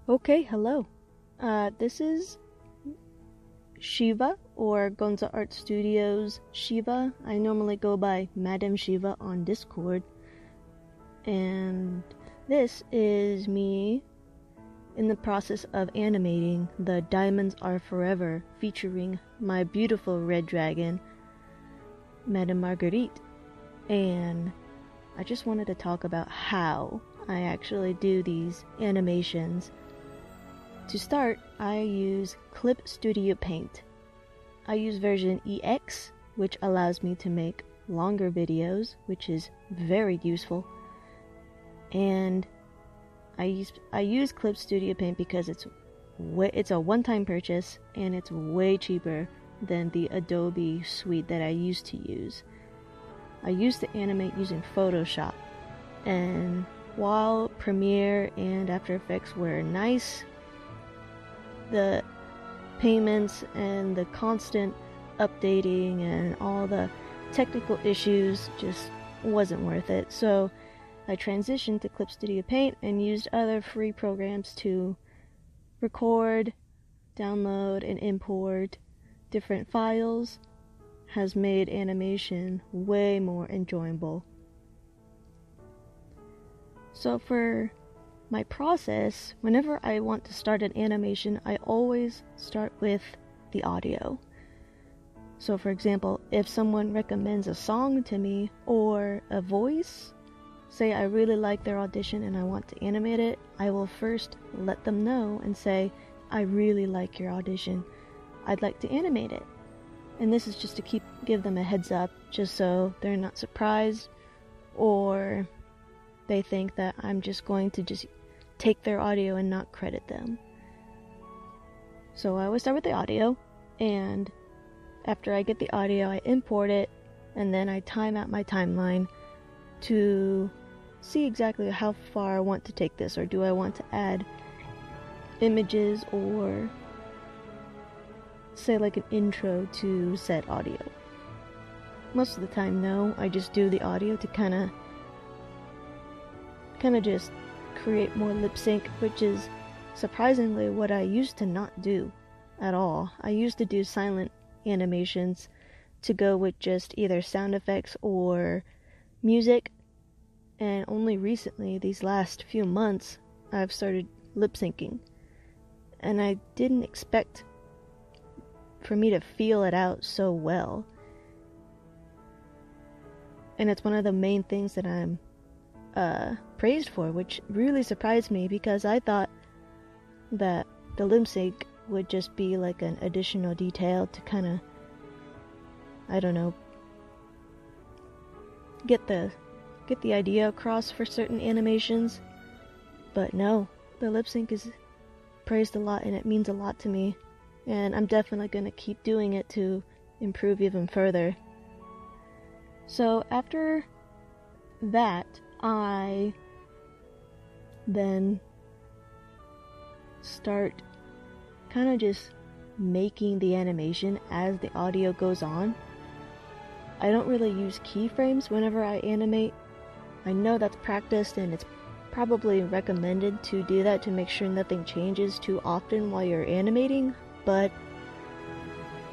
Okay, hello. This is Shiva or Gonza Art Studios Shiva. I normally go by Madam Shiva on Discord. And this is me in the process of animating the Diamonds Are Forever featuring my beautiful red dragon, Madame Marguerite. And I just wanted to talk about how I actually do these animations. To start, I use Clip Studio Paint. I use version EX, which allows me to make longer videos, which is very useful. And I use Clip Studio Paint because it's a one-time purchase and it's way cheaper than the Adobe suite that I used to use. I used to animate using Photoshop, and while Premiere and After Effects were nice, the payments and the constant updating and all the technical issues just wasn't worth it. So I transitioned to Clip Studio Paint and used other free programs to record, download, and import different files. Has made animation way more enjoyable. So for my process, whenever I want to start an animation, I always start with the audio. So for example, if someone recommends a song to me or a voice, say I really like their audition and I want to animate it, I will first let them know and say, I really like your audition, I'd like to animate it. And this is just to give them a heads up, just so they're not surprised or they think that I'm just going to take their audio and not credit them. So I always start with the audio, and after I get the audio, I import it, and then I time out my timeline to see exactly how far I want to take this, or do I want to add images or say like an intro to said audio. Most of the time, no, I just do the audio to kind of just create more lip sync, which is surprisingly what I used to not do at all. I used to do silent animations to go with just either sound effects or music, and only recently, these last few months, I've started lip syncing, and I didn't expect for me to feel it out so well. And it's one of the main things that I'm praised for, which really surprised me because I thought that the lip sync would just be like an additional detail to kind of, I don't know, get the idea across for certain animations. But no, the lip sync is praised a lot and it means a lot to me. And I'm definitely going to keep doing it to improve even further. So after that, I then start kind of just making the animation as the audio goes on. I don't really use keyframes whenever I animate. I know that's practiced and it's probably recommended to do that to make sure nothing changes too often while you're animating. But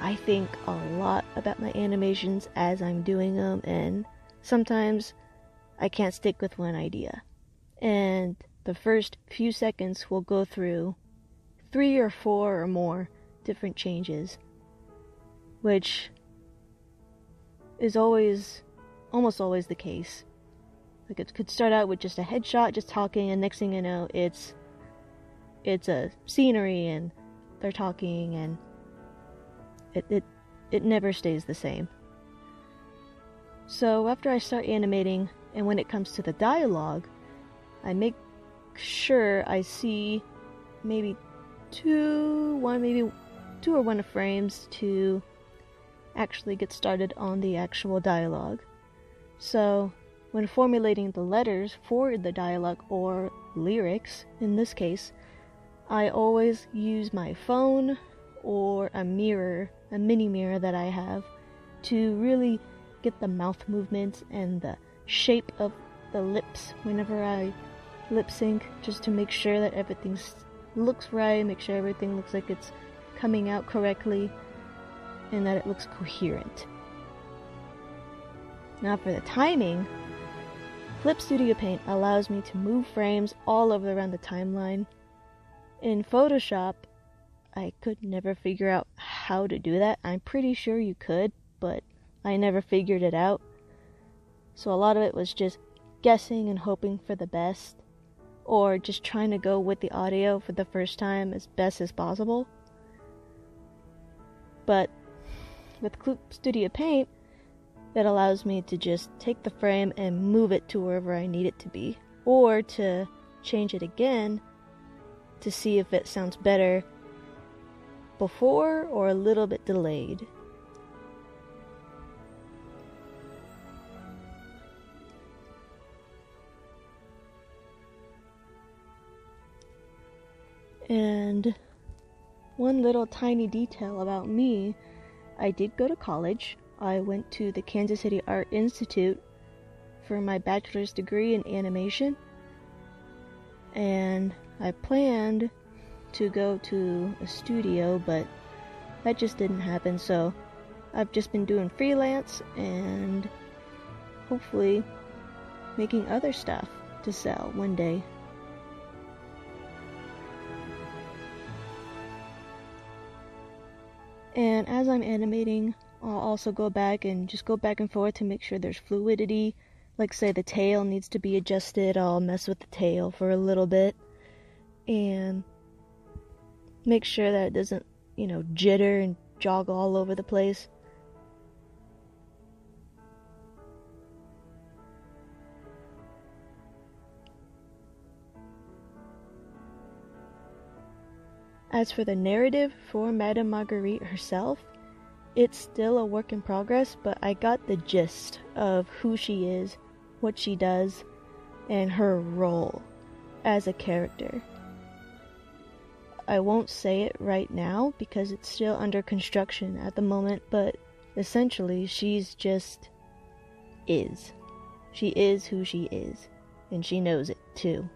I think a lot about my animations as I'm doing them, and sometimes I can't stick with one idea. And the first few seconds will go through 3 or 4 or more different changes, which is almost always the case. Like it could start out with just a headshot, just talking, and next thing you know, it's a scenery and they're talking, and it never stays the same. So after I start animating, and when it comes to the dialogue, I make sure I see maybe two or one frames to actually get started on the actual dialogue. So when formulating the letters for the dialogue or lyrics, in this case, I always use my phone or a mini mirror that I have, to really get the mouth movements and the shape of the lips whenever I lip sync, just to make sure that everything's looks right, make sure everything looks like it's coming out correctly, and that it looks coherent. Now for the timing, Clip Studio Paint allows me to move frames all over around the timeline. In Photoshop, I could never figure out how to do that. I'm pretty sure you could, but I never figured it out. So a lot of it was just guessing and hoping for the best, or just trying to go with the audio for the first time as best as possible. But with Clip Studio Paint, it allows me to just take the frame and move it to wherever I need it to be, or to change it again to see if it sounds better before or a little bit delayed. And one little tiny detail about me, I did go to college. I went to the Kansas City Art Institute for my bachelor's degree in animation, and I planned to go to a studio, but that just didn't happen, so I've just been doing freelance and hopefully making other stuff to sell one day. And as I'm animating, I'll also go back and forth to make sure there's fluidity. Like say the tail needs to be adjusted, I'll mess with the tail for a little bit and make sure that it doesn't, jitter and jog all over the place. As for the narrative for Madame Marguerite herself, it's still a work in progress, but I got the gist of who she is, what she does, and her role as a character. I won't say it right now because it's still under construction at the moment, but essentially she's just is. She is who she is, and she knows it too.